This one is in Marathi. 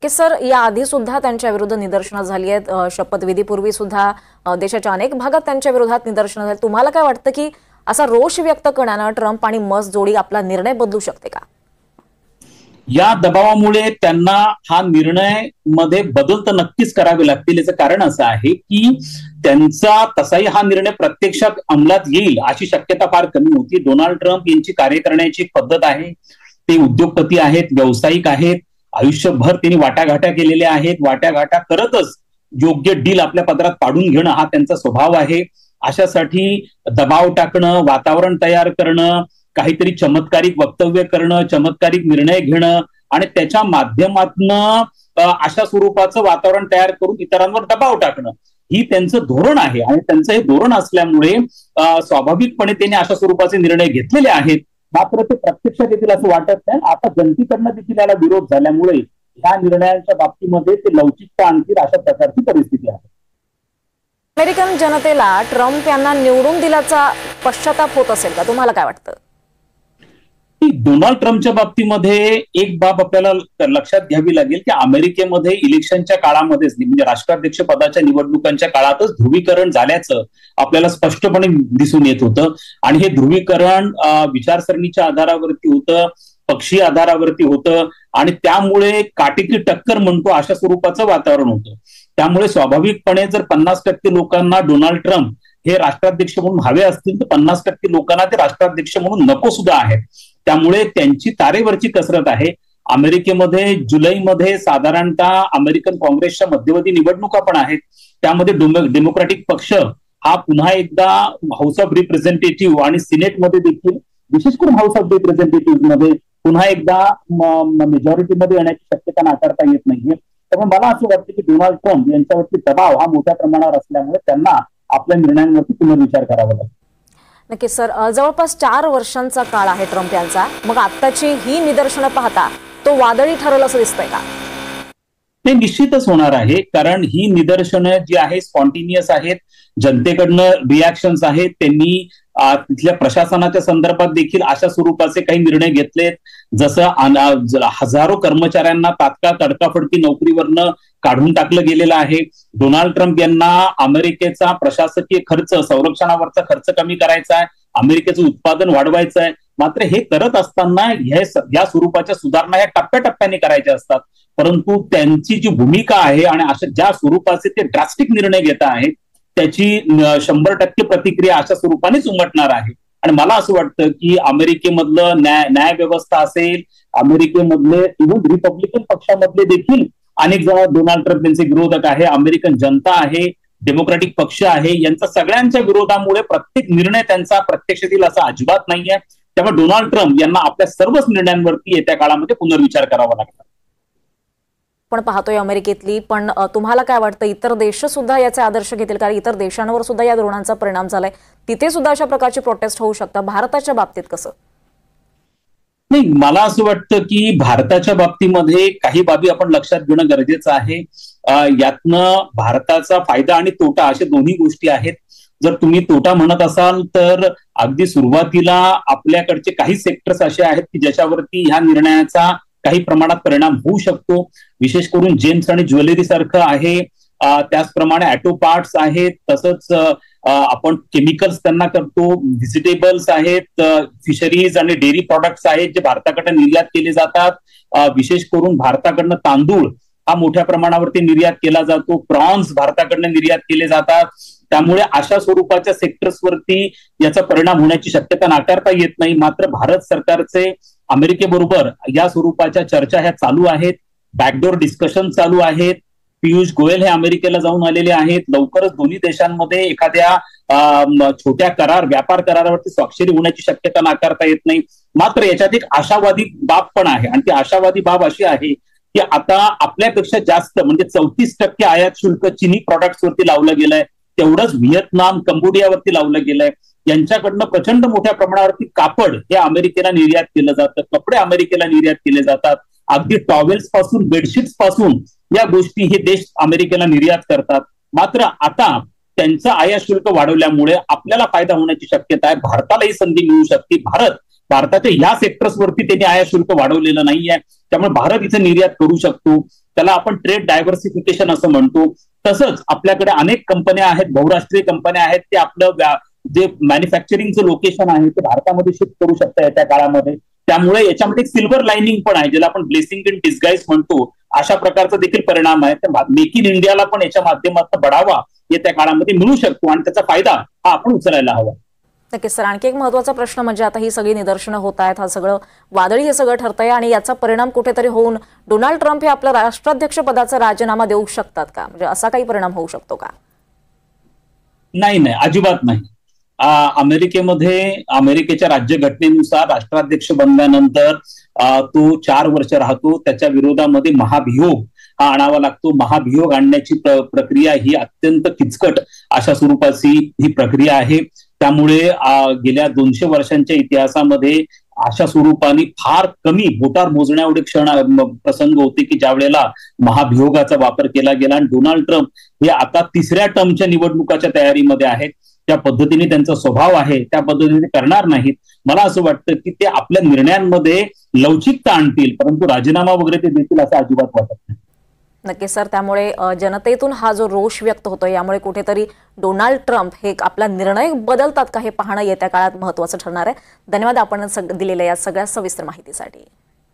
की सर याआधी सुद्धा त्यांच्या विरुद्ध निदर्शनं झाली आहेत, शपथविधीपूर्वी सुद्धा देशाच्या अनेक भागात त्यांच्या विरोधात निदर्शनं झाली। तुम्हाला काय वाटतं की असा रोष व्यक्त करण्यानं ट्रम्प आणि मस्क जोडी आपला निर्णय बदलू शकते का? या दबावामुळे त्यांना हा निर्णय मध्ये बदल तर नक्कीच करावे लागतील। याचं कारण असं आहे की त्यांचा तसाही हा निर्णय प्रत्यक्षात अंमलात येईल अशी शक्यता फार कमी होती। डोनाल्ड ट्रम्प यांची कार्य करण्याची पद्धत आहे, ते उद्योगपती आहेत, व्यावसायिक आहेत, आयुष्यभर त्यांनी वाटाघाट्या केलेल्या आहेत, वाटाघाट्या करतच योग्य डील आपल्या पदरात पाडून घेणं हा त्यांचा स्वभाव आहे। अशासाठी दबाव टाकणं, वातावरण तयार करणं, काहीतरी चमत्कारिक वक्तव्य करणं, चमत्कारिक निर्णय घेणं आणि त्याच्या माध्यमातनं अशा स्वरूपाचं वातावरण तयार करून इतरांवर दबाव टाकणं ही त्यांचं धोरण आहे। आणि त्यांचं हे धोरण असल्यामुळे स्वाभाविकपणे त्यांनी अशा स्वरूपाचे निर्णय घेतलेले आहेत। मात्र ते प्रत्यक्षात येतील असं वाटत नाही। आता जनतेकडनं देखील याला विरोध झाल्यामुळे ह्या निर्णयांच्या बाबतीमध्ये ते लवचिकता आणतील अशा प्रकारची परिस्थिती आहे। अमेरिकन जनतेला ट्रम्प यांना निवडून दिल्याचा पश्चाताप होत असेल का? तुम्हाला काय वाटतं? डोनाल्ड ट्रम्पच्या बाबतीमध्ये एक बाब आपल्याला लक्षात घ्यावी लागेल की अमेरिकेमध्ये इलेक्शनच्या काळामध्येच म्हणजे राष्ट्राध्यक्ष पदाच्या निवडणुकांच्या काळातच ध्रुवीकरण झाल्याचं आपल्याला स्पष्टपणे दिसून येत होतं। आणि हे ध्रुवीकरण विचारसरणीच्या आधारावरती होतं, पक्षीय आधारावरती होतं आणि त्यामुळे काटेकी टक्कर म्हणतो अशा स्वरूपाचं वातावरण होतं। त्यामुळे स्वाभाविकपणे जर 50% लोकांना डोनाल्ड ट्रम्प हे राष्ट्राध्यक्ष म्हणून हवे असतील तर 50% लोकांना ते राष्ट्राध्यक्ष म्हणून नको सुद्धा आहेत। त्यामुळे त्यांची तारेवरची कसरत आहे। अमेरिकेमध्ये जुलैमध्ये साधारणतः अमेरिकन काँग्रेसच्या मध्यवर्ती निवडणुका पण आहेत। त्यामध्ये डेमोक्रॅटिक पक्ष हा पुन्हा एकदा हाऊस ऑफ रिप्रेझेंटेटिव्ह आणि सिनेटमध्ये देखील, विशेष करून हाऊस ऑफ रिप्रेझेंटेटिव्ह मध्ये पुन्हा एकदा मेजॉरिटीमध्ये येण्याची शक्यता नाकारता येत नाहीये। त्यामुळे मला असं वाटतं की डोनाल्ड ट्रम्प यांच्यावरती दबाव हा मोठ्या प्रमाणावर असल्यामुळे त्यांना आपल्या निर्णयांवरती पुनर्विचार करावा लागेल। नक्की सर, जवळपास 4 वर्षांचा काळ आहे ट्रम्प यांचा, मग आत्ताची ही निदर्शनं पाहता तो वादळी ठरेल असं दिसतंय का? ते निश्चितच होणार आहे, कारण ही निदर्शनं जी आहे स्पॉन्टिनियस आहेत, जनतेकडनं रिॲक्शन्स आहेत। त्यांनी तिथल्या प्रशासनाच्या संदर्भात देखील अशा स्वरूपाचे काही निर्णय घेतलेत, जसं हजारो कर्मचाऱ्यांना तात्काळ तडकाफडकी नोकरीवरनं काढून टाकलं गेलेलं आहे। डोनाल्ड ट्रम्प यांना अमेरिकेचा प्रशासकीय खर्च, संरक्षणावरचा खर्च कमी करायचा आहे, अमेरिकेचं उत्पादन वाढवायचं आहे। मात्र हे करत असताना या स्वरूपाच्या सुधारणा ह्या टप्प्याटप्प्याने करायच्या असतात, परंतु त्यांची जी भूमिका आहे आणि अशा ज्या स्वरूपाचे ते ड्रास्टिक निर्णय घेत आहेत त्याची 100% प्रतिक्रिया अशा स्वरूपानेच उमटणार आहे। आणि मला असं वाटतं की अमेरिकेमधलं न्याय व्यवस्था असेल, अमेरिकेमधले इव्हन रिपब्लिकन पक्षामधले देखील अनेक जण डोनाल्ड ट्रम्प यांचे विरोधक आहे, अमेरिकन जनता आहे, डेमोक्रॅटिक पक्ष आहे, यांचा सगळ्यांच्या विरोधामुळे प्रत्येक निर्णय त्यांचा प्रत्यक्ष येईल असा अजिबात नाहीये। त्यामुळे डोनाल्ड ट्रम्प यांना आपल्या सर्वच निर्णयांवरती येत्या काळामध्ये पुनर्विचार करावा लागणार। पण पाहतोय अमेरिकेतली, पण तुम्हाला काय वाटतं इतर देश सुद्धा याचे आदर्श घेतील? कारण इतर देशांवर सुद्धा या धोरणांचा परिणाम झालाय, तिथे सुद्धा अशा प्रकारची प्रोटेस्ट होऊ शकतात। भारताच्या बाबतीत कसं? नाही, मला असं वाटतं की भारताच्या बाबतीमध्ये काही बाबी आपण लक्षात घेणं गरजेचं आहे। यातनं भारताचा फायदा आणि तोटा अशा दोन्ही गोष्टी आहेत। जर तुम्ही तोटा म्हणत असाल तर अगदी सुरुवातीला आपल्याकडचे काही सेक्टर्स असे आहेत की ज्याच्यावरती ह्या निर्णयाचा काही प्रमाणात परिणाम होऊ शकतो, विशेष करून जेम्स आणि ज्वेलरी सारखं आहे, त्याचप्रमाणे ऑटो पार्ट्स आहेत, तसंच आपण केमिकल्स त्यांना करतो, व्हेजिटेबल्स आहेत, फिशरीज आणि डेअरी प्रॉडक्ट्स आहेत जे भारताकडे निर्यात केले जातात। विशेष करून भारताकडनं तांदूळ हा मोठ्या प्रमाणावरती निर्यात केला जातो, प्रॉन्स भारताकडनं निर्यात केले जातात। त्यामुळे अशा स्वरूपाच्या सेक्टर्सवरती याचा परिणाम होण्याची शक्यता नाकारता येत नाही। मात्र भारत सरकारचे अमेरिकेबरोबर या स्वरूपाच्या चर्चा ह्या चालू आहेत, बॅकडोर डिस्कशन चालू आहेत। पियुष गोयल हे अमेरिकेला जाऊन आलेले आहेत। लवकरच दोन्ही देशांमध्ये एखाद्या छोट्या व्यापार करारावरती स्वाक्षरी होण्याची शक्यता नाकारता येत नाही। मात्र याच्यात एक आशावादी बाब पण आहे, आणि ती आशावादी बाब अशी आहे की आता आपल्यापेक्षा जास्त म्हणजे 34% आयात शुल्क चिनी प्रॉडक्ट्स वरती लावलं गेलंय, तेवढंच व्हिएतनाम, कंबोडियावरती लावलं गेलंय। यांच्याकडनं प्रचंड मोठ्या प्रमाणावरती कापड हे अमेरिकेला निर्यात केलं जातं, कपडे अमेरिकेला निर्यात केले जातात, अगदी टॉवेल्स पासून बेडशीट्स पासून या गोष्टी हे देश अमेरिकेला निर्यात करतात। मात्र आता त्यांचं आयात शुल्क वाढवल्यामुळे आपल्याला फायदा होण्याची शक्यता आहे, भारतालाही संधी मिळू शकते। भारत भारताच्या या सेक्टर्सवरती त्यांनी आयात शुल्क वाढवलेलं नाहीये. त्यामुळे भारत इथे निर्यात करू शकतो. त्याला आपण ट्रेड डायव्हर्सिफिकेशन असं म्हणतो. तसंच आपल्याकडे अनेक कंपन्या आहेत, बहुराष्ट्रीय कंपन्या आहेत, ते आपलं जे मॅन्युफॅक्चरिंगचं लोकेशन आहे ते भारतामध्ये शिफ्ट करू शकतात येत्या काळामध्ये. त्यामुळे याच्यामध्ये एक सिल्व्हर लाईनिंग पण आहे, ज्याला आपण ब्लेसिंग इन डिस्गाईज म्हणतो. अशा प्रकारचा देखील परिणाम आहे. तर मेक इन इंडियाला पण याच्या माध्यमातून बढावा येत्या काळामध्ये मिळू शकतो आणि त्याचा फायदा हा आपण उचलायला हवा. नक्कीच सर. आणखी एक महत्वाचा प्रश्न म्हणजे आता ही सगळी निदर्शनं होत आहेत, हा सगळं वादळी हे सगळं ठरतंय आणि याचा परिणाम कुठेतरी होऊन डोनाल्ड ट्रम्प हे आपलं राष्ट्राध्यक्ष पदाचा राजीनामा देऊ शकतात का? म्हणजे असा काही परिणाम होऊ शकतो का? नाही, अजिबात नाही. अमेरिकेच्या राज्यघटनेनुसार राष्ट्राध्यक्ष बनल्यानंतर तो 4 वर्ष राहतो. त्याच्या विरोधामध्ये महाभियोग हा आणावा लागतो. महाभियोग आणण्याची प्रक्रिया ही अत्यंत किचकट अशा स्वरूपाची ही प्रक्रिया आहे. त्यामुळे गेल्या 200 वर्षांच्या इतिहासामध्ये अशा स्वरूपाने फार कमी बोटार मोजण्या एवढे प्रसंग होते की ज्या वेळेला महाभियोगाचा वापर केला गेला. आणि डोनाल्ड ट्रम्प हे आता 3ऱ्या टर्मच्या निवडणुकाच्या तयारीमध्ये आहेत. त्या पद्धतीने त्यांचा स्वभाव आहे, त्या पद्धतीने करणार नाहीत. मला असं वाटतं की ते आपल्या निर्णयांमध्ये लवचिकता आणतील, परंतु राजीनामा वगैरे ते देतील असं अजिबात वाटत नाही. नक्कीच सर. त्यामुळे जनतेतून हा जो रोष व्यक्त होतोय यामुळे कुठेतरी डोनाल्ड ट्रम्प हे आपला निर्णय बदलतात का हे पाहणं येत्या काळात महत्वाचं ठरणार आहे. धन्यवाद आपण दिलेल्या या सगळ्या सविस्तर माहितीसाठी.